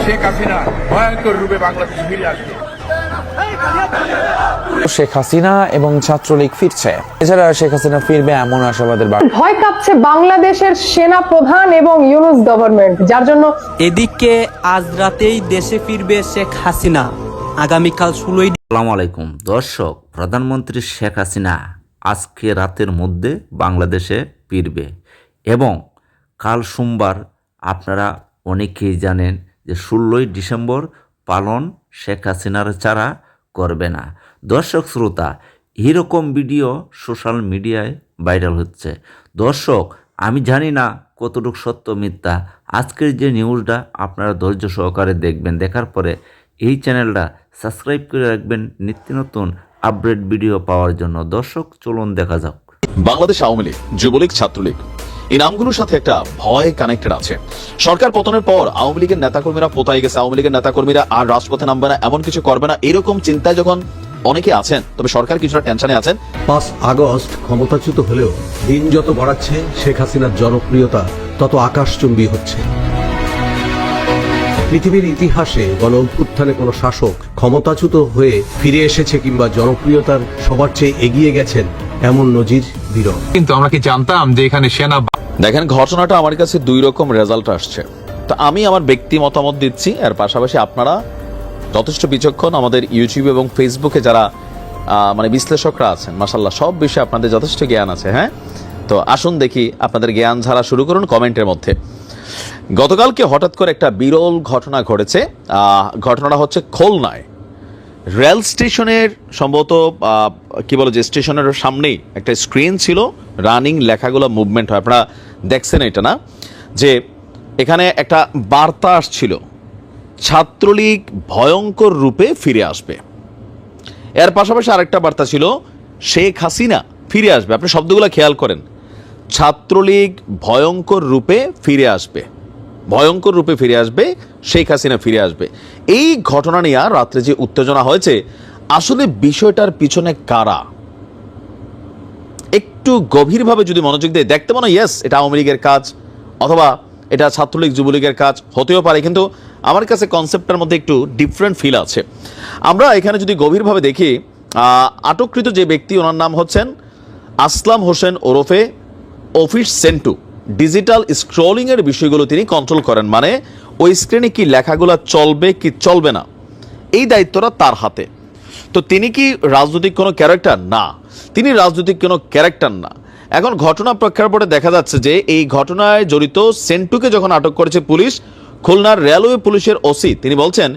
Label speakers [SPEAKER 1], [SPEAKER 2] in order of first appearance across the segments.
[SPEAKER 1] শেখ হাসিনা ভয়ঙ্কর রূপে বাংলাদেশে ফিরে আসবে।
[SPEAKER 2] শেখ হাসিনা এবং ছাত্রলীগ ফিরছে। এছাড়া শেখ হাসিনা ফিরবে এমন আশাবাদের
[SPEAKER 3] ভয় কাঁপছে বাংলাদেশের সেনা প্রধান এবং ইউনূস গভর্নমেন্ট, যার জন্য
[SPEAKER 4] এদিকে আজ রাতেই দেশে ফিরবে শেখ হাসিনা। আগামীকাল 16।
[SPEAKER 5] আসসালামু আলাইকুম দর্শক, প্রধানমন্ত্রী শেখ হাসিনা আজকে রাতের মধ্যে বাংলাদেশে ফিরবে এবং কাল সোমবার আপনারা অনেকেই জানেন যে 16ই ডিসেম্বর পালন শেখ হাসিনার ছাড়া করবে না। দর্শক শ্রোতা, এরকম ভিডিও সোশ্যাল মিডিয়ায় ভাইরাল হচ্ছে। দর্শক, আমি জানি না কতটুকু সত্য মিথ্যা। আজকের যে নিউজটা আপনারা ধৈর্য সহকারে দেখবেন, দেখার পরে এই চ্যানেলটা সাবস্ক্রাইব করে রাখবেন নিত্য নতুন আপডেট ভিডিও পাওয়ার জন্য। দর্শক চলুন দেখা যাক।
[SPEAKER 6] বাংলাদেশ আওয়ামী লীগ, যুবলীগ, ছাত্রলীগ এই নামগুলোর সাথে একটা ভয় কানেক্টেড আছে। সরকার পতনের পর আওয়ামী লীগের নেতাকর্মীরা পোতাই গেছে, আওয়ামী লীগের নেতাকর্মীরা আর রাজপথে নামবে না, এমন কিছু করবে না, এরকম চিন্তায় যখন অনেকে আছেন, তবে সরকার কিছুটা টেনশনে আছেন।
[SPEAKER 7] 5 আগস্ট ক্ষমতাচ্যুত হলেও দিন যত বাড়াচ্ছে শেখ হাসিনার জনপ্রিয়তা তত আকাশচুম্বী হচ্ছে। পৃথিবীর ইতিহাসে গণ অভ্যুত্থানে কোনো শাসক ক্ষমতাচ্যুত হয়ে ফিরে এসেছে কিংবা জনপ্রিয়তার সবার চেয়ে এগিয়ে গেছেন এমন নজির বিরল।
[SPEAKER 8] কিন্তু আমরা কি জানতাম যে এখানে সেনা?
[SPEAKER 6] দেখেন, ঘটনাটা আমার কাছে দুই রকম রেজাল্ট আসছে। তো আমি আমার ব্যক্তি মতামত দিচ্ছি, এর পাশাপাশি আপনারা যথেষ্ট বিচক্ষণ, আমাদের ইউটিউব এবং ফেসবুকে যারা বিশ্লেষকরা আছেন, মাশাআল্লাহ সব বিষয়ে আপনাদের যথেষ্ট জ্ঞান আছে। হ্যাঁ, তো আসুন দেখি আপনাদের জ্ঞান ঝাড়া শুরু করুন কমেন্টের মধ্যে। গতকালকে হঠাৎ করে একটা বিরল ঘটনা ঘটেছে। ঘটনাটা হচ্ছে খুলনায় রেল স্টেশনের সম্ভবত কি বলে যে স্টেশনের সামনেই একটা স্ক্রিন ছিল, রানিং লেখাগুলো মুভমেন্ট হয়। আপনারা দেখছেন এটা না, যে এখানে একটা বার্তা আসছিল, ছাত্রলীগ ভয়ঙ্কর রূপে ফিরে আসবে। এর পাশাপাশি আরেকটা বার্তা ছিল, শেখ হাসিনা ফিরে আসবে। আপনি শব্দগুলো খেয়াল করেন, ছাত্রলীগ ভয়ঙ্কর রূপে ফিরে আসবে, ভয়ঙ্কর রূপে ফিরে আসবে, শেখ হাসিনা ফিরে আসবে। এই ঘটনা নিয়ে রাত্রে যে উত্তেজনা হয়েছে, আসলে বিষয়টার পিছনে কারা, একটু গভীরভাবে যদি মনোযোগ দিয়ে দেখতে মনে হয় ইয়েস এটা আওয়ামী লীগের কাজ অথবা এটা ছাত্রলীগ যুবলীগের কাজ হতেও পারে, কিন্তু আমার কাছে কনসেপ্টটার মধ্যে একটু ডিফারেন্ট ফিল আছে। আমরা এখানে যদি গভীরভাবে দেখি, আটককৃত যে ব্যক্তি, ওনার নাম হচ্ছেন আসলাম হোসেন ওরফে অফিস সেন্টু। ডিজিটাল স্ক্রলিংয়ের বিষয়গুলো তিনি কন্ট্রোল করেন, মানে ওই স্ক্রিনে কি লেখাগুলো চলবে কি চলবে না, এই দায়িত্বটা তার হাতে। তো তিনি কি রাজনৈতিক কোনো ক্যারেক্টার? না, তিনি রাজনৈতিক কোনো ক্যারেক্টার না। এখন ঘটনা প্রেক্ষাপটে দেখা যাচ্ছে যে এই ঘটনায় জড়িত সেন্টুকে যখন আটক করেছে পুলিশ, খুলনার রেলওয়ে পুলিশের ওসি তিনি বলছেন,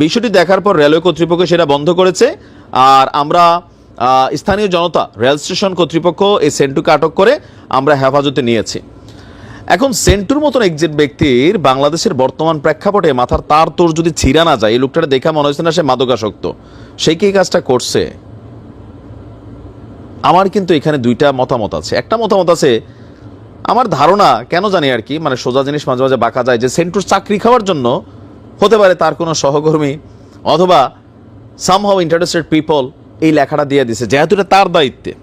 [SPEAKER 6] বিষয়টি দেখার পর রেলওয়ে কর্তৃপক্ষ সেটা বন্ধ করেছে, আর আমরা স্থানীয় জনতা, রেল স্টেশন কর্তৃপক্ষ এই সেন্টুকে আটক করে আমরা হেফাজতে নিয়েছি। এখন সেন্টুর মতন একজন ব্যক্তির বাংলাদেশের বর্তমান প্রেক্ষাপটে মাথার তার তোর যদি ছিঁড়া না যায়, এই লোকটা দেখা মনে হচ্ছে না সে মাদকাসক্ত, সে কি কাজটা করছে? আমার কিন্তু এখানে দুইটা মতামত আছে। একটা মতামত আছে, আমার ধারণা কেন জানি আর কি, সোজা জিনিস মাঝে মাঝে বাঁকা যায়, যে সেন্টুর চাকরি খাওয়ার জন্য হতে পারে তার কোনো সহকর্মী অথবা সামহাউ ইন্টারেস্টেড পিপল এই লেখাটা দিয়ে দিছে, যেহেতু এটা তার দায়িত্বে।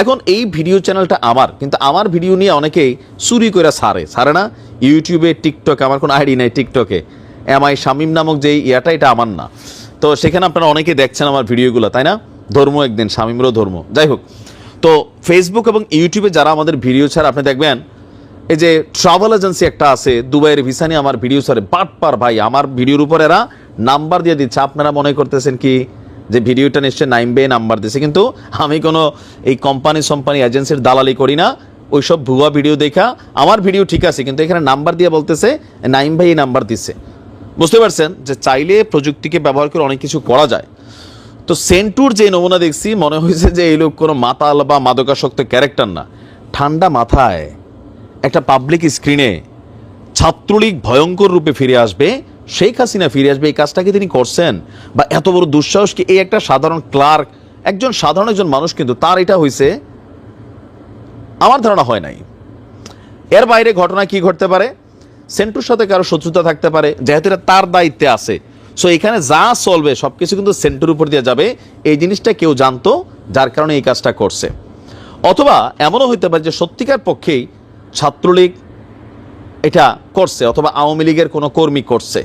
[SPEAKER 6] এখন এই ভিডিও চ্যানেলটা আমার, কিন্তু আমার ভিডিও নিয়ে অনেকেই চুরি করে ছাড়ে না ইউটিউবে, টিকটকে। আমার কোনো আইডি নাই টিকটকে, এমআই শামীম নামক যে এটা আমার না। তো সেখানে আপনারা অনেকেই দেখছেন আমার ভিডিওগুলো, তাই না? ধর্ম একদিন, শামীমেরও ধর্ম, যাই হোক। তো ফেসবুক এবং ইউটিউবে যারা আমাদের ভিডিও ছাড়, আপনি দেখবেন এই যে ট্রাভেল এজেন্সি একটা আছে, দুবাইয়ের ভিসা নিয়ে আমার ভিডিও ছাড়ে, বাটপার ভাই, আমার ভিডিওর উপর এরা নাম্বার দিয়ে দিচ্ছে। আপনারা মনে করতেছেন কি যে ভিডিওটা নিশ্চয়ই নাইম বে নাম্বার দিচ্ছে, কিন্তু আমি কোনো এই কোম্পানি এজেন্সির দালালি করি না। ওইসব ভুয়া ভিডিও দেখা আমার ভিডিও ঠিক আছে, কিন্তু এখানে নাম্বার দিয়ে বলতেছে নাইম ভাই এই নাম্বার দিচ্ছে। বুঝতে পারছেন যে চাইলে প্রযুক্তিকে ব্যবহার করে অনেক কিছু করা যায়। তো সেন্টুর যে নমুনা দেখছি, মনে হয়েছে যে এই লোক কোনো মাতাল বা মাদকাসক্ত ক্যারেক্টার না। ঠান্ডা মাথায় একটা পাবলিক স্ক্রিনে ছাত্রলীগ ভয়ঙ্কর রূপে ফিরে আসবে, শেখ হাসিনা ফিরে আসবে, এই কাজটাকে তিনি করছেন? বা এত বড় দুঃসাহস কি এই একটা সাধারণ ক্লার্ক, সাধারণ একজন মানুষ, কিন্তু তার এটা হয়েছে? আমার ধারণা হয় নাই। এর বাইরে ঘটনা কি ঘটতে পারে? সেন্টুর সাথে কারো শত্রুতা থাকতে পারে, যেহেতু এটা তার দায়িত্বে আছে। সো এখানে যা চলবে সবকিছু কিন্তু সেন্টুর উপর দিয়ে যাবে, এই জিনিসটা কেউ জানতো, যার কারণে এই কাজটা করছে। অথবা এমনও হইতে পারে যে সত্যিকার পক্ষেই ছাত্রলীগ এটা করছে, অথবা আওয়ামী লীগের কোনো কর্মী করছে,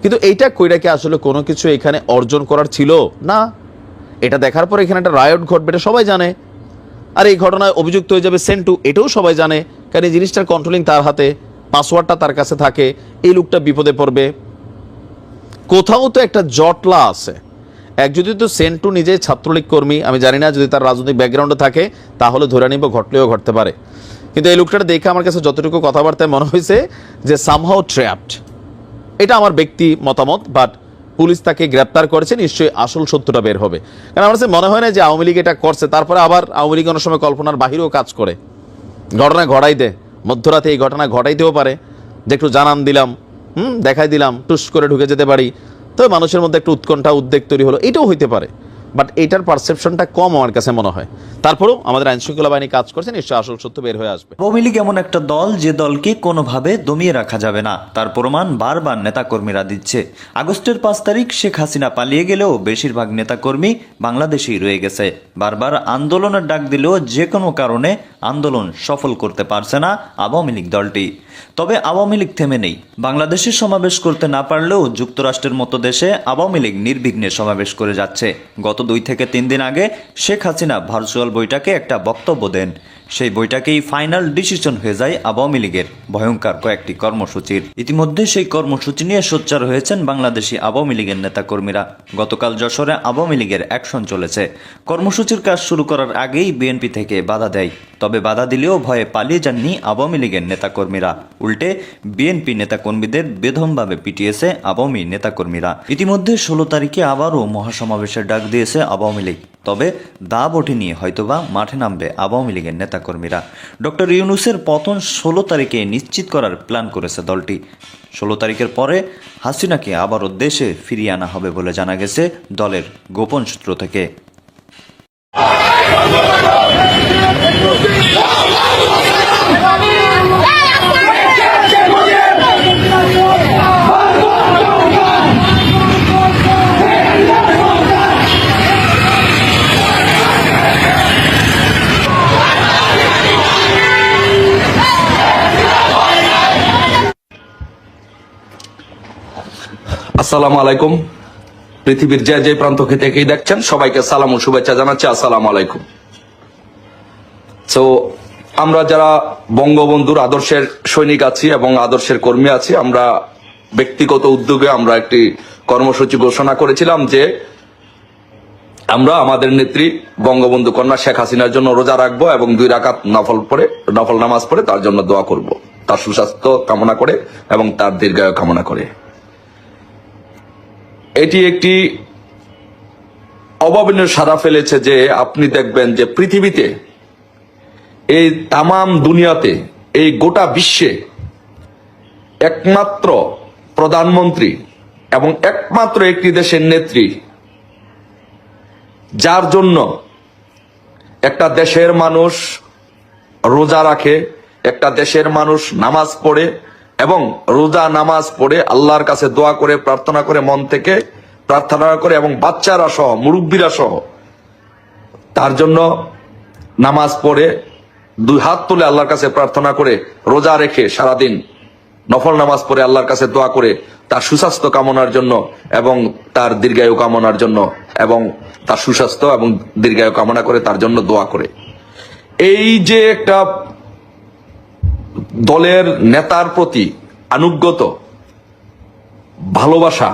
[SPEAKER 6] কিন্তু এইটা কইরা কি আসলে কোনো কিছু এখানে অর্জন করার ছিল না? এটা দেখার পর এখানে একটা রায়ট ঘটবে, এটা সবাই জানে। আর এই ঘটনায় অভিযুক্ত হয়ে যাবে সেন্টু, এটাও সবাই জানে, কারণ এই জিনিসটার কন্ট্রোলিং তার হাতে, পাসওয়ার্ডটা তার কাছে থাকে। এই লোকটা বিপদে পড়বে। কোথাও তো একটা জটলা আছে। এক যদি তো সেন্টু নিজে ছাত্রলীগ কর্মী, আমি জানি না, যদি তার রাজনৈতিক ব্যাকগ্রাউন্ডে থাকে তাহলে ধরে নিব ঘটলেও ঘটতে পারে। কিন্তু এই লোকটা দেখে আমার কাছে যতটুকু কথাবার্তায় মনে হয়েছে যে সামহাউ ট্র্যাপড। এটা আমার ব্যক্তি মতামত, বাট পুলিশ তাকে গ্রেপ্তার করেছে, নিশ্চয়ই আসল সত্যটা বের হবে। কারণ আমার কাছে মনে হয় না যে আওয়ামী লীগ এটা করছে তারপরে আবার আওয়ামী লীগ অনেক সময় কল্পনার বাহিরেও কাজ করে, ঘটনা ঘটাই দেয়, মধ্যরাতে এই ঘটনা ঘটাইতেও পারে, যে একটু জানান দিলাম, দেখাই দিলাম, টুস করে ঢুকে যেতে পারি, তো মানুষের মধ্যে একটু উৎকণ্ঠা উদ্বেগ তৈরি হলো, এটাও হইতে পারে। বাট এইটার পারসেপশনটা কম আমার কাছে মনে হয়। তারপরেও আমাদের আইনশৃঙ্খলা বাহিনী কাজ করছে, নিশ্চয়ই আসল সত্য বের হয়ে আসবে।
[SPEAKER 9] আওয়ামী লীগ এমন একটা দল যে দলকে কোনোভাবে দমিয়ে রাখা যাবে না, তার প্রমাণ বারবার নেতাকর্মীরা দিচ্ছে। আগস্টের ৫ তারিখ শেখ হাসিনা পালিয়ে গেলেও বেশিরভাগ নেতাকর্মী বাংলাদেশেই রয়ে গেছে। বারবার আন্দোলনের ডাক দিলেও যে কোনো কারণে আন্দোলন সফল করতে পারছে না আওয়ামী লীগ দলটি। তবে আওয়ামী লীগ থেমে নেই। বাংলাদেশে সমাবেশ করতে না পারলেও যুক্তরাষ্ট্রের মতো দেশে আওয়ামী লীগ নির্বিঘ্নে সমাবেশ করে যাচ্ছে। গত ২ থেকে ৩ দিন আগে শেখ হাসিনা ভার্চুয়াল বৈঠকে একটা বক্তব্য দেন। সেই বৈঠকেই ফাইনাল ডিসিশন হয়ে যায় আওয়ামী লীগের ভয়ঙ্কর কয়েকটি কর্মসূচির। ইতিমধ্যে সেই কর্মসূচি নিয়ে সোচ্চার হয়েছেন বাংলাদেশি আওয়ামী লীগের নেতাকর্মীরা। গতকাল যশোরে আওয়ামী লীগের অ্যাকশন চলেছে। কর্মসূচির কাজ শুরু করার আগেই বিএনপি থেকে বাধা দেয়। তবে বাধা দিলেও ভয়ে পালিয়ে যাননি আওয়ামী লীগের নেতাকর্মীরা। উল্টে বিএনপি নেতাকর্মীদের বেদমভাবে পিটিয়েছে আওয়ামী নেতাকর্মীরা। ইতিমধ্যে ১৬ তারিখে আবারও মহাসমাবেশের ডাক দিয়েছে আওয়ামী লীগ। তবে দাব ওঠেনি হয়তোবা মাঠে নামবে আওয়ামী লীগের নেতাকর্মীরা। ডক্টর ইউনূসের পতন ১৬ তারিখে নিশ্চিত করার প্ল্যান করেছে দলটি। ১৬ তারিখের পরে হাসিনাকে আবারও দেশে ফিরিয়ে আনা হবে বলে জানা গেছে দলের গোপন সূত্র থেকে।
[SPEAKER 10] আসসালামু আলাইকুম। পৃথিবীর যে যে প্রান্ত থেকেই দেখছেন সবাইকে সালাম ও শুভেচ্ছা জানাচ্ছি। আসসালামু আলাইকুম। তো আমরা যারা বঙ্গবন্ধুর আদর্শের সৈনিক আছি এবং আদর্শের কর্মী আছি, আমরা ব্যক্তিগত উদ্যোগে আমরা একটি কর্মসূচি ঘোষণা করেছিলাম যে আমরা আমাদের নেত্রী বঙ্গবন্ধু কন্যা শেখ হাসিনার জন্য রোজা রাখবো এবং 2 রাকাত নফল নামাজ পড়ে তার জন্য দোয়া করব, তার সুস্বাস্থ্য কামনা করে এবং তার দীর্ঘায়ু কামনা করে। এটি একটি অভাবনীয় সাড়া ফেলেছে যে আপনি দেখবেন যে পৃথিবীতে, এই তামাম দুনিয়াতে, এই গোটা বিশ্বে একমাত্র প্রধানমন্ত্রী এবং একমাত্র একটি দেশের নেত্রী যার জন্য একটা দেশের মানুষ রোজা রাখে, একটা দেশের মানুষ নামাজ পড়ে এবং রোজা নামাজ পড়ে আল্লাহর কাছে দোয়া করে প্রার্থনা করে, মন থেকে প্রার্থনা করে এবং বাচ্চারা সহ মুরব্বীরা সহ তার জন্য নামাজ পড়ে 2 হাত তুলে আল্লাহর কাছে প্রার্থনা করে, রোজা রেখে সারাদিন নফল নামাজ পড়ে আল্লাহর কাছে দোয়া করে তার সুস্বাস্থ্য কামনার জন্য এবং তার দীর্ঘায়ু কামনার জন্য এবং তার সুস্বাস্থ্য এবং দীর্ঘায়ু কামনা করে তার জন্য দোয়া করে। এই যে একটা দলের নেতার প্রতি আনুগত্য, ভালোবাসা,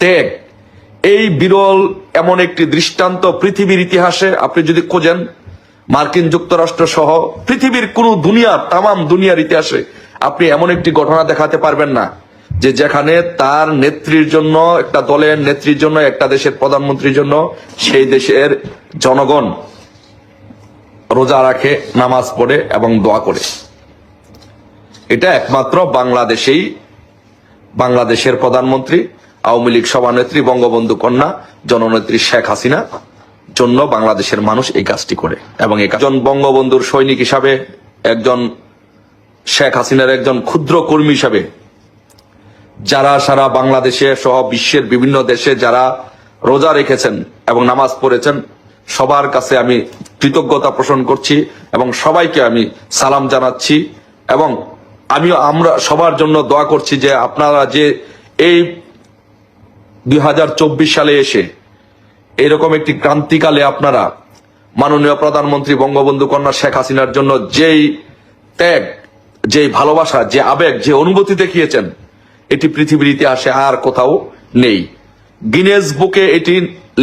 [SPEAKER 10] ত্যাগ, এই বিরল এমন একটি দৃষ্টান্ত পৃথিবীর ইতিহাসে আপনি যদি খোঁজেন, মার্কিন যুক্তরাষ্ট্র সহ পৃথিবীর কোন তামাম দুনিয়ার ইতিহাসে আপনি এমন একটি ঘটনা দেখাতে পারবেন না যে যেখানে তার নেত্রীর জন্য, একটা দলের নেত্রীর জন্য, একটা দেশের প্রধানমন্ত্রীর জন্য সেই দেশের জনগণ রোজা রাখে, নামাজ পড়ে এবং দোয়া করে। এটা একমাত্র বাংলাদেশের প্রধানমন্ত্রী, আওয়ামী লীগ সভানেত্রী বঙ্গবন্ধু কন্যা জননেত্রী শেখ হাসিনা জন্য বাংলাদেশের মানুষ এই কাজটি করে। এবং একজন বঙ্গবন্ধুর সৈনিক হিসাবে, একজন শেখ হাসিনার একজন ক্ষুদ্র কর্মী হিসাবে যারা সারা বাংলাদেশে সহ বিশ্বের বিভিন্ন দেশে যারা রোজা রেখেছেন এবং নামাজ পড়েছেন, সবার কাছে আমি কৃতজ্ঞতা পোষণ করছি এবং সবাইকে আমি সালাম জানাচ্ছি এবং আমরা সবার জন্য দোয়া করছি যে আপনারা যে এই 2024 সালে এসে এরকম একটি ক্রান্তিকালে আপনারা মাননীয় প্রধানমন্ত্রী বঙ্গবন্ধু কন্যা শেখ হাসিনার জন্য যেই ত্যাগ, যেই ভালোবাসা, যে আবেগ, যে অনুভূতি দেখিয়েছেন, এটি পৃথিবীর ইতিহাসে আর কোথাও নেই। গিনেস বুকে এটি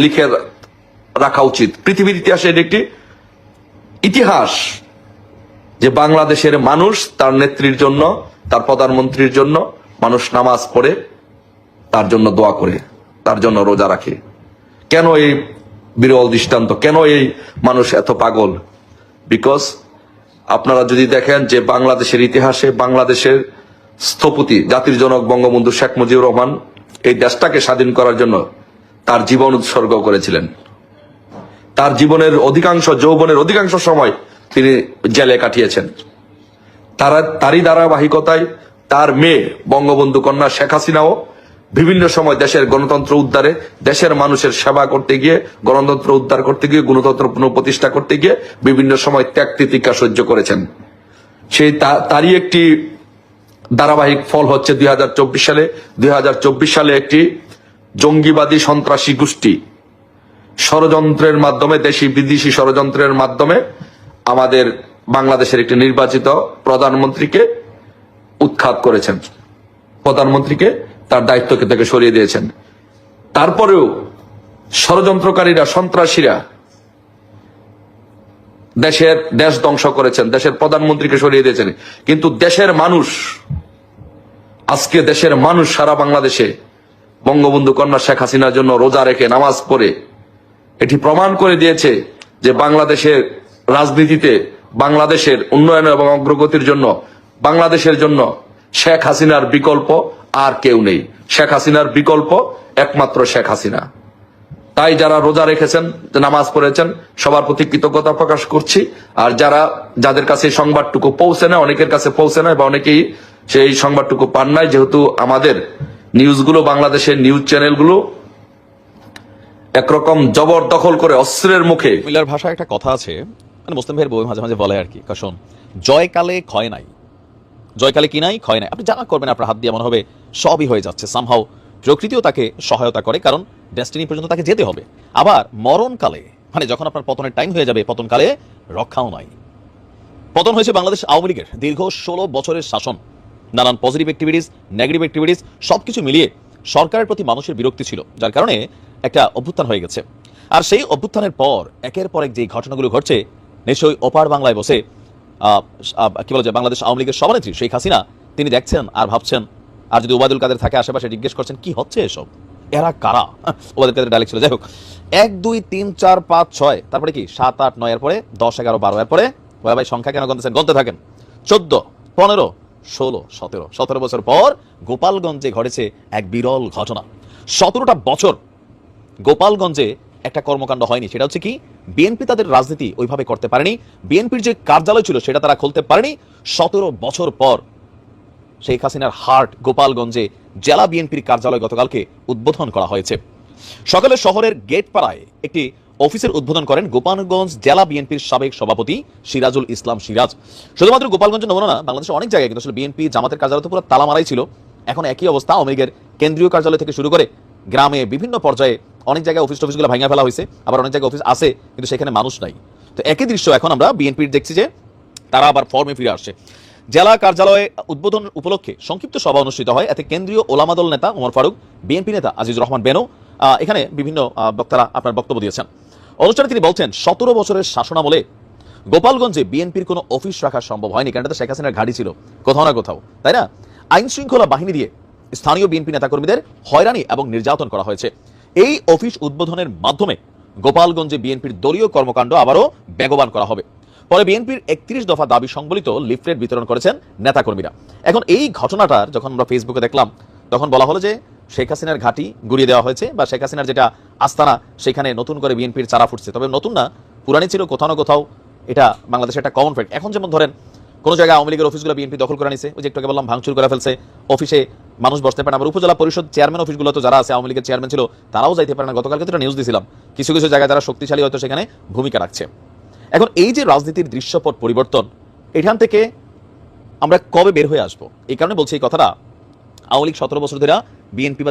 [SPEAKER 10] লিখে রাখা উচিত। পৃথিবীর ইতিহাসে এটি একটি ইতিহাস যে বাংলাদেশের মানুষ তার নেত্রীর জন্য, তার প্রধানমন্ত্রীর জন্য মানুষ নামাজ পড়ে, তার জন্য দোয়া করে, তার জন্য রোজা রাখে। কেন এই বিরল দৃষ্টান্ত? কেন এই মানুষ এত পাগল? বিকজ আপনারা যদি দেখেন যে বাংলাদেশের ইতিহাসে বাংলাদেশের স্থপতি জাতির জনক বঙ্গবন্ধু শেখ মুজিবুর রহমান এই দেশটাকে স্বাধীন করার জন্য তার জীবন উৎসর্গ করেছিলেন। তার জীবনের অধিকাংশ, যৌবনের অধিকাংশ সময় তিনি জেলে কাটিয়েছেন। তারই ধারাবাহিকতায় তার মেয়ে বঙ্গবন্ধু কন্যা শেখ হাসিনাও বিভিন্ন সময় দেশের গণতন্ত্র উদ্ধারে, দেশের মানুষের সেবা করতে গিয়ে, গণতন্ত্র উদ্ধার করতে গিয়ে, গণতন্ত্র পুনঃপ্রতিষ্ঠা করতে গিয়ে বিভিন্ন সময় ত্যাগ তিতিক্ষা সহ্য করেছেন। সেই তারই একটি ধারাবাহিক ফল হচ্ছে 2024 সালে একটি জঙ্গিবাদী সন্ত্রাসী গোষ্ঠী ষড়যন্ত্রের মাধ্যমে, দেশি বিদেশি ষড়যন্ত্রের মাধ্যমে আমাদের বাংলাদেশের একটি নির্বাচিত প্রধানমন্ত্রীকে উৎখাত করেছেন, প্রধানমন্ত্রীকে তার দায়িত্ব থেকে সরিয়ে দিয়েছেন। তারপরেও ষড়যন্ত্রকারীরা, সন্ত্রাসীরা দেশ ধ্বংস করেছেন, দেশের প্রধানমন্ত্রীকে সরিয়ে দিয়েছেন। কিন্তু দেশের মানুষ, আজকে দেশের মানুষ সারা বাংলাদেশে বঙ্গবন্ধু কন্যা শেখ হাসিনার জন্য রোজা রেখে, নামাজ পড়ে এটি প্রমাণ করে দিয়েছে যে বাংলাদেশের রাজনীতিতে, বাংলাদেশের উন্নয়ন এবং অগ্রগতির জন্য, বাংলাদেশের জন্য শেখ হাসিনার বিকল্প আর কেউ নেই। শেখ হাসিনার বিকল্প একমাত্র শেখ হাসিনা। তাই যারা রোজা রেখেছেন, নামাজ পড়েছেন, সবার প্রতি কৃতজ্ঞতা প্রকাশ করছি। আর যাদের কাছে এই সংবাদটুকু পৌঁছে না, অনেকের কাছে পৌঁছে না বা অনেকেই সেই সংবাদটুকু পান নাই, যেহেতু আমাদের নিউজগুলো, বাংলাদেশের নিউজ চ্যানেলগুলো একরকম জবরদখল করে অস্ত্রের মুখে।
[SPEAKER 6] মিলার ভাষায় একটা কথা আছে, মানে মুসলিম ভাইয়ের বই মাঝে মাঝে বলে আর কি, কারণ জয়কালে ক্ষয় নাই, জয়কালে কি নাই, ক্ষয় নাই। আপনি যা করবেন আপনার হাত দিয়ে মনে হবে সবই হয়ে যাচ্ছে। সামহাও প্রকৃতিও তাকে সহায়তা করে, কারণ ডেস্টিনি পর্যন্ত তাকে যেতে হবে। আবার মরণকালে, মানে যখন আপনার পতনের টাইম হয়ে যাবে, পতনকালে রক্ষাও নাই। পতন হয়েছে বাংলাদেশ আওয়ামী লীগের দীর্ঘ 16 বছরের শাসন, নানান পজিটিভ অ্যাক্টিভিটিস, নেগেটিভ অ্যাক্টিভিটিস সবকিছু মিলিয়ে সরকারের প্রতি মানুষের বিরক্তি ছিল, যার কারণে একটা অভ্যুত্থান হয়ে গেছে। আর সেই অভ্যুত্থানের পর একের পর এক যে ঘটনাগুলো ঘটছে, নিশ্চয়ই ওপার বাংলায় বসে কি বলা যায়, বাংলাদেশ আওয়ামী লীগের সভানেত্রী শেখ হাসিনা তিনি দেখছেন আর ভাবছেন, আর যদি ওবায়দুল কাদের থাকে আশেপাশে জিজ্ঞেস করছেন কি হচ্ছে এসব, এরা কারা? ওবায়দুল কাদের ডায়লগ ছিল। যাই হোক, 1 2 3 4 5 6, তারপরে কি 7 8 9 এর পরে 10 11 12 এর পরে ভাই সংখ্যা কেন গণতেছেন, গণতে থাকেন। 14 15 16 17 বছর পর গোপালগঞ্জে ঘটেছে এক বিরল ঘটনা। 17টা বছর গোপালগঞ্জে একটা কর্মকাণ্ড হয়নি। সেটা হচ্ছে কি, বিএনপি তাদের রাজনীতি ওইভাবে করতে পারেনি, বিএনপির যে কার্যালয় ছিল সেটা তারা খুলতে পারেনি। 17 বছর পর শেখ হাসিনার হার্ট গোপালগঞ্জে জেলা বিএনপির কার্যালয় গতকালকে উদ্বোধন করা হয়েছে। সকালে শহরের গেটপাড়ায় একটি অফিসের উদ্বোধন করেন গোপালগঞ্জ জেলা বিএনপির সাবেক সভাপতি সিরাজুল ইসলাম সিরাজ। শুধুমাত্র গোপালগঞ্জের নমুনা না, বাংলাদেশের অনেক জায়গায় কিন্তু আসলে বিএনপি জামাতের কার্যালয় তো পুরো তালা মারাই ছিল। এখন একই অবস্থা, আওয়ামী লীগের কেন্দ্রীয় কার্যালয় থেকে শুরু করে গ্রামে বিভিন্ন পর্যায়ে অনেক জায়গায় অফিসগুলো ভাঙা ফেলা হয়েছে, আবার অনেক জায়গায় অফিস আছে কিন্তু সেখানে মানুষ নাই। তো একই দৃশ্য এখন আমরা বিএনপির দেখছি যে তারা আবার ফর্মে ফিরে আসছে। জেলা কার্যালয়ে উদ্বোধন উপলক্ষে সংক্ষিপ্ত সভা অনুষ্ঠিত হয়। এতে কেন্দ্রীয় ওলামা দল নেতা ওমর ফারুক, বিএনপি নেতা আজিজুর রহমান বেনো, এখানে বিভিন্ন বক্তারা আপনার বক্তব্য দিয়েছেন। অনুষ্ঠানে তিনি বলছেন, 17 বছরের শাসনামলে গোপালগঞ্জে বিএনপির কোনো অফিস রাখা সম্ভব হয়নি, কারণ এটা শেখ হাসিনার ঘাঁটি ছিল কোথাও না কোথাও, তাই না? আইন শৃঙ্খলা বাহিনী দিয়ে স্থানীয় বিএনপি নেতাকর্মীদের হয়রানি এবং নির্যাতন করা হয়েছে। এই অফিস উদ্বোধনের মাধ্যমে গোপালগঞ্জে বিএনপির দলীয় কর্মকাণ্ড আবারও বেগবান করা হবে। পরে বিএনপির 31 দফা দাবি সংবলিত লিফলেট বিতরণ করেছেন নেতাকর্মীরা। এখন এই ঘটনাটার যখন আমরা ফেসবুকে দেখলাম, তখন বলা হলো যে শেখ হাসিনার ঘাঁটি গুড়িয়ে দেওয়া হয়েছে, বা শেখ হাসিনার যেটা আস্তানা সেখানে নতুন করে বিএনপির চারা ফুটছে। তবে নতুন না, পুরানি ছিল কোথাও না কোথাও, এটা বাংলাদেশের একটা কমন ফ্যাক্ট। এখন যেমন ধরেন কোনো জায়গায় আওয়ামী লীগের অফিসগুলো বিএনপি দখল করে নিছে, ওই যে একটু বললাম ভাঙচুর করে ফেলছে, অফিসে মানুষ বসতে পারে না। আবার উপজেলা পরিষদ চেয়ারম্যান অফিসগুলো তো যারা আছে, আওয়ামী লীগের চেয়ারম্যান ছিল, তারাও যাইতে পারে না। গতকালকে তো নিউজ দিয়েছিলাম, কিছু কিছু জায়গায় যারা শক্তিশালী হয়তো সেখানে ভূমিকা রাখছে। এখন এই যে রাজনীতির দৃশ্যপট পরিবর্তন, এখান থেকে আমরা কবে বের হয়ে আসবো? এই কারণে বলছি এই কথাটা, আওয়ামী লীগ 17 বছর ধরে বিএনপি বা